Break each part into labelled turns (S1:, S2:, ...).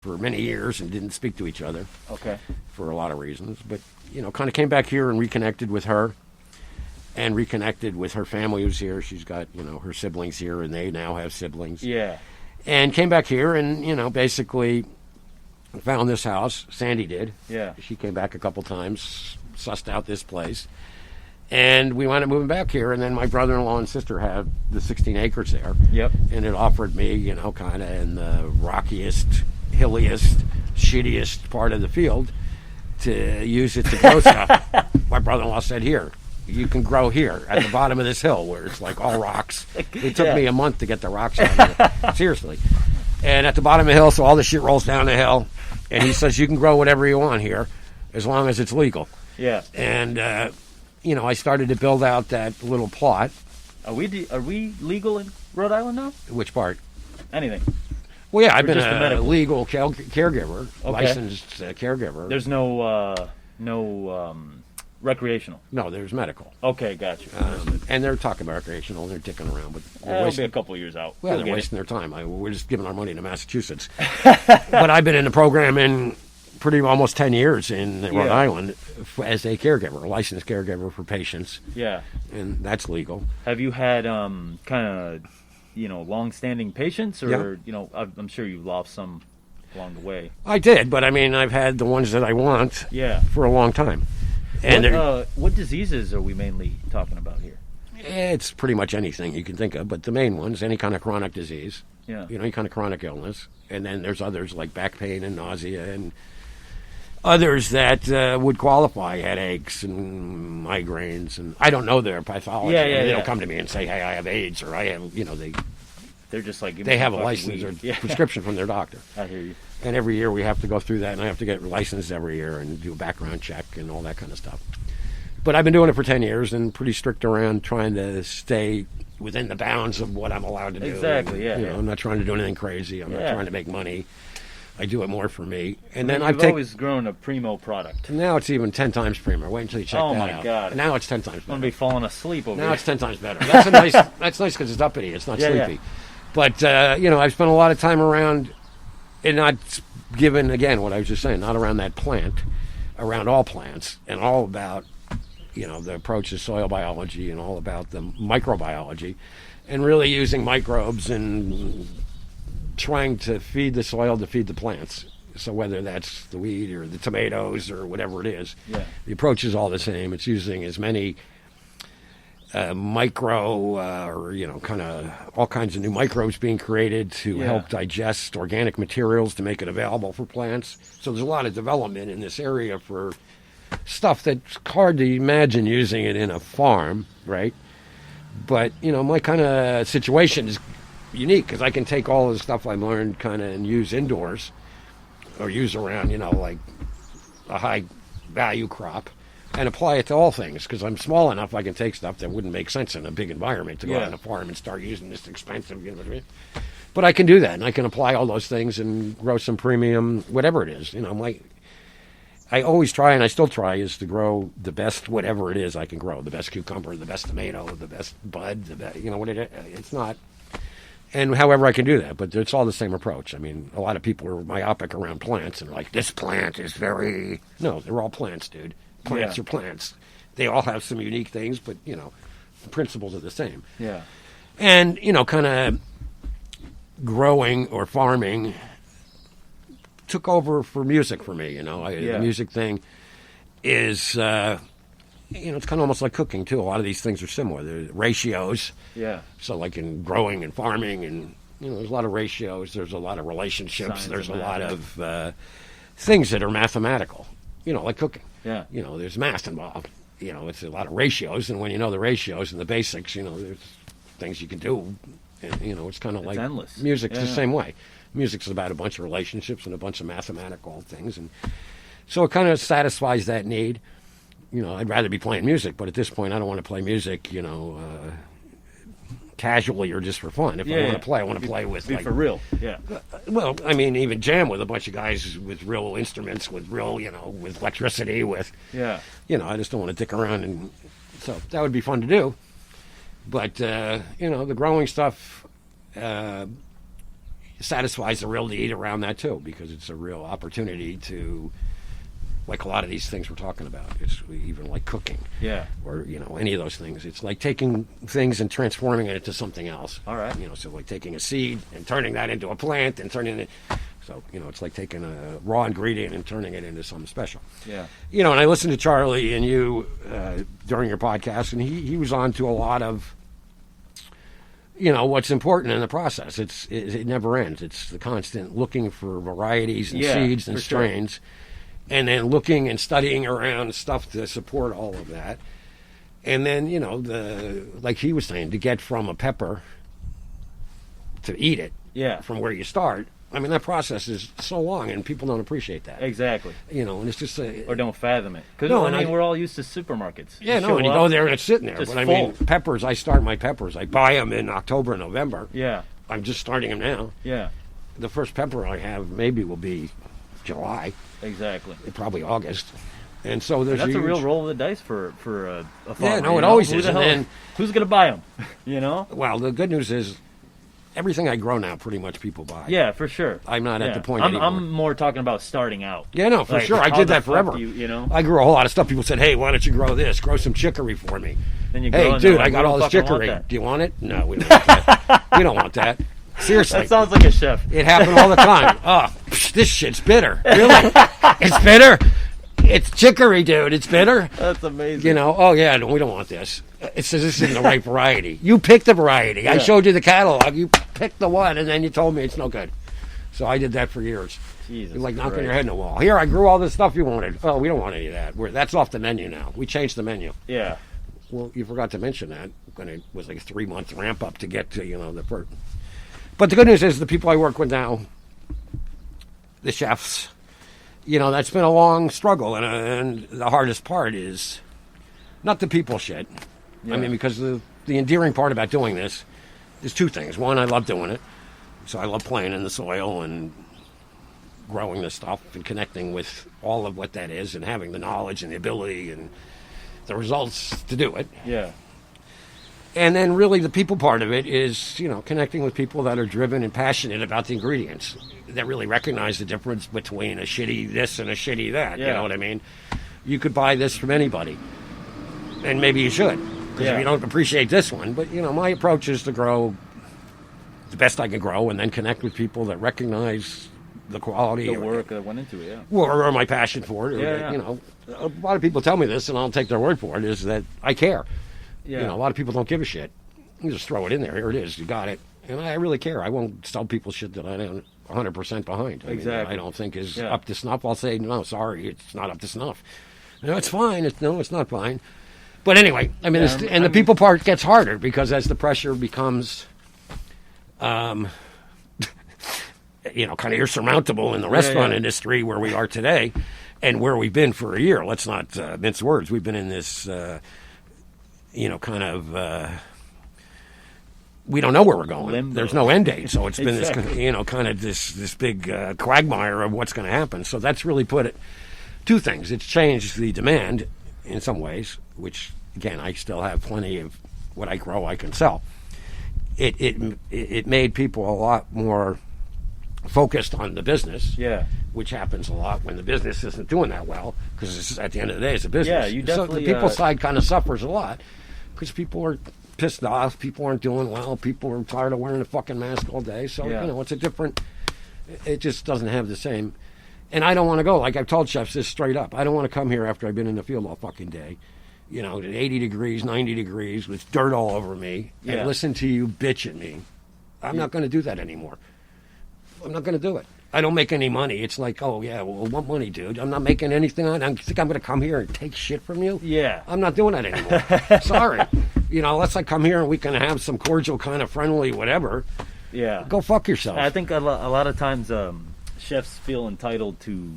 S1: for many years and didn't speak to each other.
S2: Okay.
S1: For a lot of reasons. But, kind of came back here and reconnected with her and reconnected with her family who's here. She's got, her siblings here, and they now have siblings.
S2: Yeah.
S1: And came back here and, basically found this house. Sandy did.
S2: Yeah.
S1: She came back a couple times, sussed out this place. And we wound up moving back here, and then my brother-in-law and sister have the 16 acres there.
S2: Yep.
S1: And it offered me, kind of in the rockiest, hilliest, shittiest part of the field to use it to grow stuff. My brother-in-law said, here, you can grow here at the bottom of this hill where it's like all rocks. It took me a month to get the rocks out of it. Seriously. And at the bottom of the hill, so all the shit rolls down the hill. And he says, you can grow whatever you want here as long as it's legal.
S2: Yeah.
S1: And, I started to build out that little plot.
S2: Are we legal in Rhode Island now?
S1: Which part?
S2: Anything.
S1: Well, yeah, I've been
S2: just
S1: a legal caregiver,
S2: Okay.
S1: licensed caregiver.
S2: There's no recreational.
S1: No, there's medical.
S2: Okay, gotcha.
S1: And they're talking about recreational, and they're dicking around. But
S2: It'll be a couple of years out.
S1: Well,
S2: We'll
S1: they're
S2: get
S1: wasting their time. We're just giving our money to Massachusetts. But I've been in the program in almost 10 years in Rhode Island as a caregiver, a licensed caregiver for patients.
S2: Yeah.
S1: And that's legal.
S2: Have you had kind of, long-standing patients, or I'm sure you've lost some along the way.
S1: I did, but I've had the ones that I want for a long time. And
S2: what diseases are we mainly talking about here?
S1: It's pretty much anything you can think of, but the main ones, any kind of chronic disease, any kind of chronic illness. And then there's others like back pain and nausea and others that would qualify, headaches and migraines. And I don't know their pathology. They don't come to me and say, hey, I have AIDS, or I have,
S2: they're just like,
S1: they have a license or prescription from their doctor.
S2: I hear you.
S1: And every year we have to go through that, and I have to get licensed every year and do a background check and all that kind of stuff. But I've been doing it for 10 years and pretty strict around trying to stay within the bounds of what I'm allowed to do.
S2: Exactly,
S1: and, I'm not trying to do anything crazy. I'm not trying to make money. I do it more for me. And then
S2: I've always grown a primo product.
S1: Now it's even 10 times primo. Wait until you check that out.
S2: Oh my God!
S1: Now it's 10 times better.
S2: I'm gonna be falling asleep over
S1: now
S2: here.
S1: It's 10 times better. That's a nice. That's nice because it's uppity. It's not sleepy.
S2: Yeah.
S1: But I've spent a lot of time around, and not given again what I was just saying. Not around that plant, around all plants, and all about the approach to soil biology and all about the microbiology, and really using microbes and trying to feed the soil to feed the plants. So whether that's the wheat or the tomatoes or whatever it is, the approach is all the same. It's using as many micro or kind of all kinds of new microbes being created to help digest organic materials to make it available for plants. So there's a lot of development in this area for stuff that's hard to imagine using it in a farm, right? But my kind of situation is unique because I can take all the stuff I've learned kind of and use indoors or use around, like a high value crop and apply it to all things because I'm small enough I can take stuff that wouldn't make sense in a big environment to go out on a farm and start using this expensive, what I mean? But I can do that and I can apply all those things and grow some premium, whatever it is. I always try, and I still try, is to grow the best whatever it is I can grow. The best cucumber, the best tomato, the best bud, the best, it's not. And however I can do that, but it's all the same approach. A lot of people are myopic around plants and like, this plant is very... No, they're all plants, dude. Plants are plants. They all have some unique things, but, the principles are the same.
S2: Yeah.
S1: And, kind of growing or farming took over for music for me, The music thing is, it's kind of almost like cooking, too. A lot of these things are similar. There's ratios.
S2: Yeah.
S1: So like in growing and farming and, there's a lot of ratios. There's a lot of relationships. There's a lot of things that are mathematical, like cooking.
S2: Yeah.
S1: There's math involved. It's a lot of ratios. And when you know the ratios and the basics, there's things you can do. And, it's kind of like
S2: endless.
S1: Music's the same way. Music's about a bunch of relationships and a bunch of mathematical things. And so it kind of satisfies that need. I'd rather be playing music, but at this point I don't want to play music, casually or just for fun. If I want to play, I want to play with...
S2: Be for real, yeah.
S1: Well, even jam with a bunch of guys with real instruments, with real, with electricity, with...
S2: Yeah.
S1: I just don't want to dick around, and so that would be fun to do. But, the growing stuff... satisfies the real need around that too, because it's a real opportunity to, like a lot of these things we're talking about. It's even like cooking, or any of those things. It's like taking things and transforming it into something else.
S2: All right.
S1: So like taking a seed and turning that into a plant and turning it. So it's like taking a raw ingredient and turning it into something special.
S2: Yeah.
S1: And I listened to Charlie and you during your podcast, and he was on to a lot of what's important in the process. It never ends. It's the constant looking for varieties and seeds and strains. Sure. And then looking and studying around stuff to support all of that. And then, like he was saying, to get from a pepper to eat it from where you start, I mean, that process is so long, and people don't appreciate that.
S2: Exactly.
S1: And it's just...
S2: or don't fathom it. Because, we're all used to supermarkets.
S1: Yeah, and you go there and it's sitting there. But, I mean, peppers, I start my peppers. I buy them in October and November.
S2: Yeah.
S1: I'm just starting them now.
S2: Yeah.
S1: The first pepper I have maybe will be July.
S2: Exactly.
S1: Probably August. And so there's
S2: that's a real roll of the dice for a farmer.
S1: Yeah, no, it always is. And then,
S2: who's going to buy them?
S1: Well, the good news is everything I grow now pretty much people buy.
S2: Yeah, for sure.
S1: I'm not at the point anymore.
S2: I'm more talking about starting out.
S1: Yeah, no, for sure. I did that forever. I grew a whole lot of stuff. People said, hey, why don't you grow this? Grow some chicory for me.
S2: Then you
S1: hey, dude, I got all this chicory. Do you want it? No, we don't want that. We don't want that. Seriously.
S2: That sounds like a chef.
S1: It happened all the time. Oh, this shit's bitter. Really? It's bitter? It's chicory, dude. It's bitter.
S2: That's amazing.
S1: Oh, yeah, no, we don't want this. It says this isn't the right variety. You picked the variety. Yeah. I showed you the catalog. You picked the one, and then you told me it's no good. So I did that for years.
S2: Jesus
S1: You're like knocking
S2: Christ.
S1: your head in the wall. Here, I grew all this stuff you wanted. Oh, we don't want any of that. That's off the menu now. We changed the menu.
S2: Yeah.
S1: Well, you forgot to mention that when it was like a 3-month ramp up to get to, the first. But the good news is the people I work with now, the chefs, that's been a long struggle. And the hardest part is not the people shit. Yeah. I mean, because the endearing part about doing this is two things. One, I love doing it. So I love playing in the soil and growing this stuff and connecting with all of what that is and having the knowledge and the ability and the results to do it.
S2: Yeah.
S1: And then really the people part of it is, connecting with people that are driven and passionate about the ingredients, that really recognize the difference between a shitty this and a shitty that. Yeah. You know what I mean? You could buy this from anybody, and maybe you should, because if you don't appreciate this one. But, my approach is to grow the best I can grow and then connect with people that recognize the quality.
S2: The work that went into it, yeah.
S1: Or my passion for it. A lot of people tell me this, and I'll take their word for it, is that I care.
S2: Yeah.
S1: A lot of people don't give a shit. You just throw it in there. Here it is. You got it. And I really care. I won't sell people shit that I don't 100% behind.
S2: Exactly.
S1: I don't think is up to snuff. I'll say, no, sorry, it's not up to snuff. No, it's fine. It's not fine. But anyway, I mean, the people part gets harder because as the pressure becomes, kind of insurmountable in the restaurant industry where we are today and where we've been for a year. Let's not mince words. We've been in this... we don't know where we're going.
S2: Limbo.
S1: There's no end date, so it's been this, kind of this big quagmire of what's going to happen. So that's really put it two things. It's changed the demand in some ways, which again I still have plenty of what I grow I can sell. It made people a lot more focused on the business.
S2: Yeah.
S1: Which happens a lot when the business isn't doing that well, because at the end of the day, it's a business.
S2: Yeah, you definitely.
S1: So the people side kind of suffers a lot, because people are pissed off, people aren't doing well, people are tired of wearing a fucking mask all day. So it's a different. It just doesn't have the same. And I don't want to go. Like I've told chefs this straight up. I don't want to come here after I've been in the field all fucking day, at 80 degrees, 90 degrees, with dirt all over me, and listen to you bitch at me. I'm not going to do that anymore. I'm not going to do it. I don't make any money. It's like, oh, yeah, well, what money, dude? I'm not making anything on it. You think I'm going to come here and take shit from you?
S2: Yeah.
S1: I'm not doing that anymore. Sorry. Let's come here and we can have some cordial kind of friendly whatever.
S2: Yeah.
S1: Go fuck yourself.
S2: I think a lot of times chefs feel entitled to,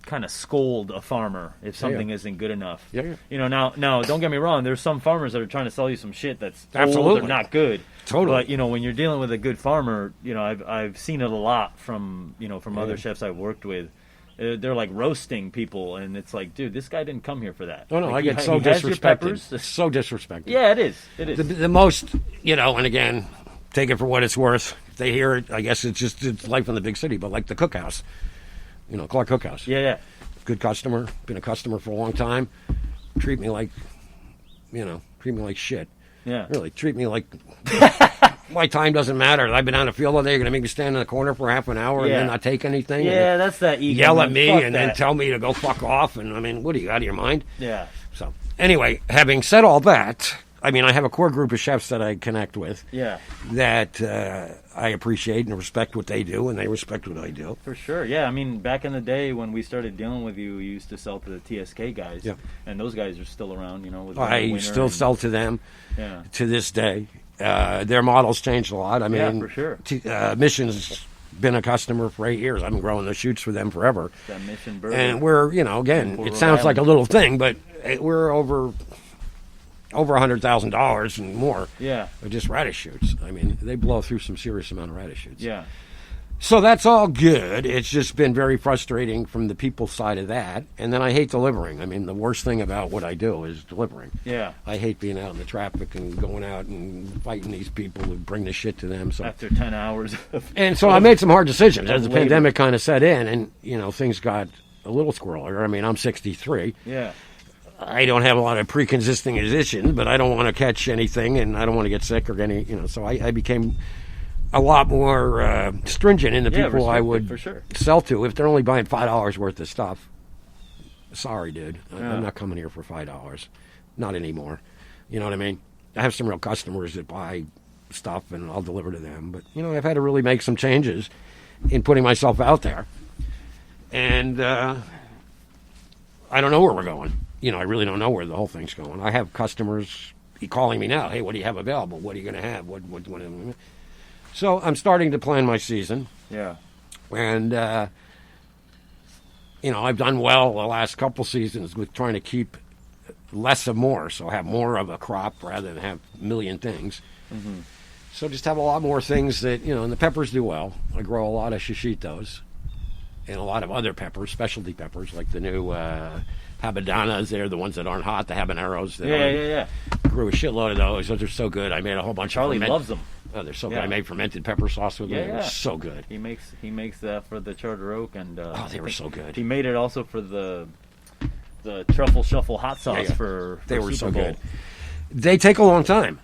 S2: kind of scold a farmer if something isn't good enough.
S1: Yeah.
S2: Now, don't get me wrong. There's some farmers that are trying to sell you some shit that's
S1: absolutely
S2: old or not good.
S1: Totally.
S2: But when you're dealing with a good farmer, I've seen it a lot from other chefs I've worked with. They're like roasting people, and it's like, dude, this guy didn't come here for that.
S1: Oh no,
S2: like,
S1: I get so disrespected. So disrespected.
S2: Yeah, it is. It is.
S1: The most, and again, take it for what it's worth. If they hear it, I guess it's life in the big city. But like the Cookhouse, Clark Cookhouse.
S2: Yeah.
S1: Good customer. Been a customer for a long time. Treat me like shit.
S2: Yeah.
S1: Really, treat me like my time doesn't matter. I've been on the field all day. You're going to make me stand in the corner for half an hour and then not take anything?
S2: Yeah, that's that ego.
S1: Yell at me and
S2: then
S1: tell me to go fuck off. And, I mean, what are you, out of your mind?
S2: Yeah.
S1: So, anyway, having said all that, I mean, I have a core group of chefs that I connect with.
S2: Yeah.
S1: That I appreciate and respect what they do, and they respect what I do.
S2: For sure, yeah. I mean, back in the day when we stared dealing with you, you used to sell to the TSK guys.
S1: Yeah.
S2: And those guys are still around, with
S1: I still sell to them to this day. Their models changed a lot. I mean,
S2: for sure.
S1: Mission's been a customer for 8 years. I've been growing the shoots for them forever.
S2: That Mission burger.
S1: And we're, again, it sounds like a little thing, but we're over $100,000 and more.
S2: Yeah.
S1: Just radish shoots. I mean, they blow through some serious amount of radish shoots.
S2: Yeah.
S1: So that's all good. It's just been very frustrating from the people side of that. And then I hate delivering. I mean, the worst thing about what I do is delivering.
S2: Yeah.
S1: I hate being out in the traffic and going out and fighting these people who bring the shit to them. So
S2: after 10 hours.
S1: And so I made some hard decisions as the
S2: labor.
S1: pandemic kind of set in, and, things got a little squirrelier. I mean, I'm 63.
S2: Yeah.
S1: I don't have a lot of pre-existing conditions, but I don't want to catch anything, and I don't want to get sick or any, so I became a lot more stringent in the people I would
S2: for sure.
S1: sell to. If they're only buying $5 worth of stuff, sorry, dude. I'm not coming here for $5. Not anymore. You know what I mean? I have some real customers that buy stuff, and I'll deliver to them. But, I've had to really make some changes in putting myself out there. And I don't know where we're going. I really don't know where the whole thing's going. I have customers calling me now. Hey, what do you have available? What are you going to have? What? So I'm starting to plan my season.
S2: Yeah.
S1: And, I've done well the last couple seasons with trying to keep less of more. So have more of a crop rather than have a million things.
S2: Mm-hmm.
S1: So just have a lot more things that, and the peppers do well. I grow a lot of shishitos and a lot of other peppers, specialty peppers, like the new habadanas. They're the ones that aren't hot, the habaneros.
S2: Yeah.
S1: Grew a shitload of those. Those are so good. I made a whole bunch
S2: Charlie
S1: of them.
S2: Charlie loves them.
S1: Oh, they're so good. I made fermented pepper sauce with them.
S2: Yeah.
S1: They're so good.
S2: He makes that for the Charter Oak, and
S1: they were so good.
S2: He made it also for the truffle shuffle hot sauce for
S1: they were
S2: Super
S1: so
S2: Bowl.
S1: good. They take a long time.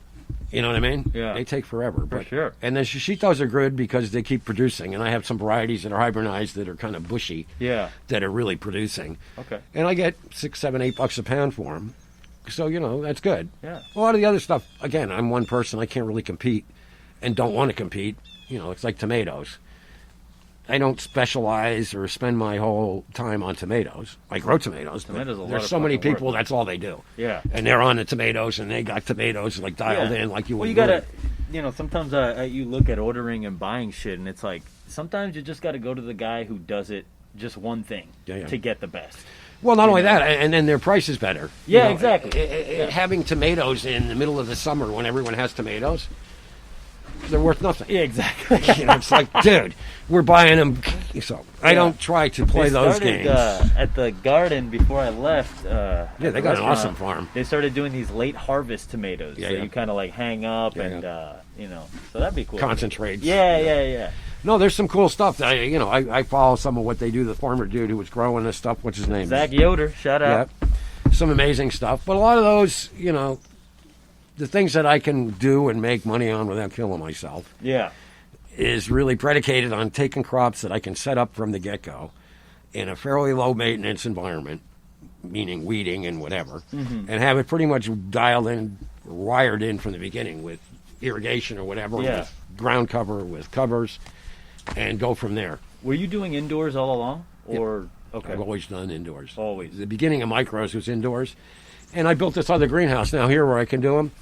S1: You know what I mean?
S2: Yeah.
S1: They take forever.
S2: For sure.
S1: And the shishitos are good because they keep producing. And I have some varieties that are hybridized that are kind of bushy.
S2: Yeah.
S1: That are really producing.
S2: Okay.
S1: And I get $6, $7, $8 a pound for them. So, that's good.
S2: Yeah.
S1: A lot of the other stuff, again, I'm one person. I can't really compete and don't want to compete. It's like tomatoes. I don't specialize or spend my whole time on tomatoes. I grow tomatoes. There's so many people, that's all they do.
S2: Yeah.
S1: And they're on the tomatoes, and they got tomatoes like dialed in like you would.
S2: Well, you gotta, sometimes you look at ordering and buying shit, and it's like sometimes you just got to go to the guy who does it just one thing to get the best.
S1: Well, not only that, and then their price is better.
S2: Yeah, exactly.
S1: Having tomatoes in the middle of the summer when everyone has tomatoes, they're worth nothing.
S2: Yeah, exactly.
S1: It's like, dude, we're buying them. So I don't try to play those games.
S2: At the garden before I left.
S1: They got an awesome farm.
S2: They started doing these late harvest tomatoes that you kind of like hang up and so that'd be cool.
S1: Concentrates.
S2: Yeah.
S1: No, there's some cool stuff. I follow some of what they do. The farmer dude who was growing this stuff, what's his name?
S2: Zach Yoder, shout out.
S1: Yeah, some amazing stuff. But a lot of those, the things that I can do and make money on without killing myself.
S2: Yeah.
S1: Is really predicated on taking crops that I can set up from the get-go in a fairly low-maintenance environment, meaning weeding and whatever, and have it pretty much dialed in, wired in from the beginning with irrigation or whatever, with ground cover, with covers, and go from there.
S2: Were you doing indoors all along? Or okay.
S1: I've always done indoors.
S2: Always.
S1: The beginning of micros was indoors, and I built this other greenhouse now here where I can do them.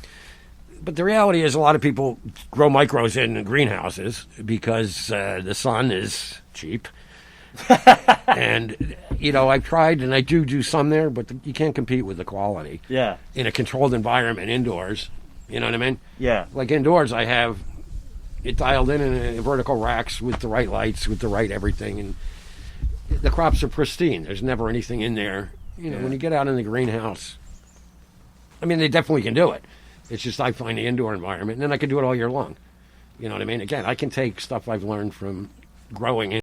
S1: But the reality is a lot of people grow micros in greenhouses because the sun is cheap. And, I've tried, and I do some there, but you can't compete with the quality.
S2: Yeah.
S1: In a controlled environment indoors. You know what I mean?
S2: Yeah.
S1: Like indoors, I have it dialed in vertical racks with the right lights, with the right everything. And the crops are pristine. There's never anything in there. When you get out in the greenhouse, I mean, they definitely can do it. It's just I find the indoor environment, and then I can do it all year long. You know what I mean? Again, I can take stuff I've learned from growing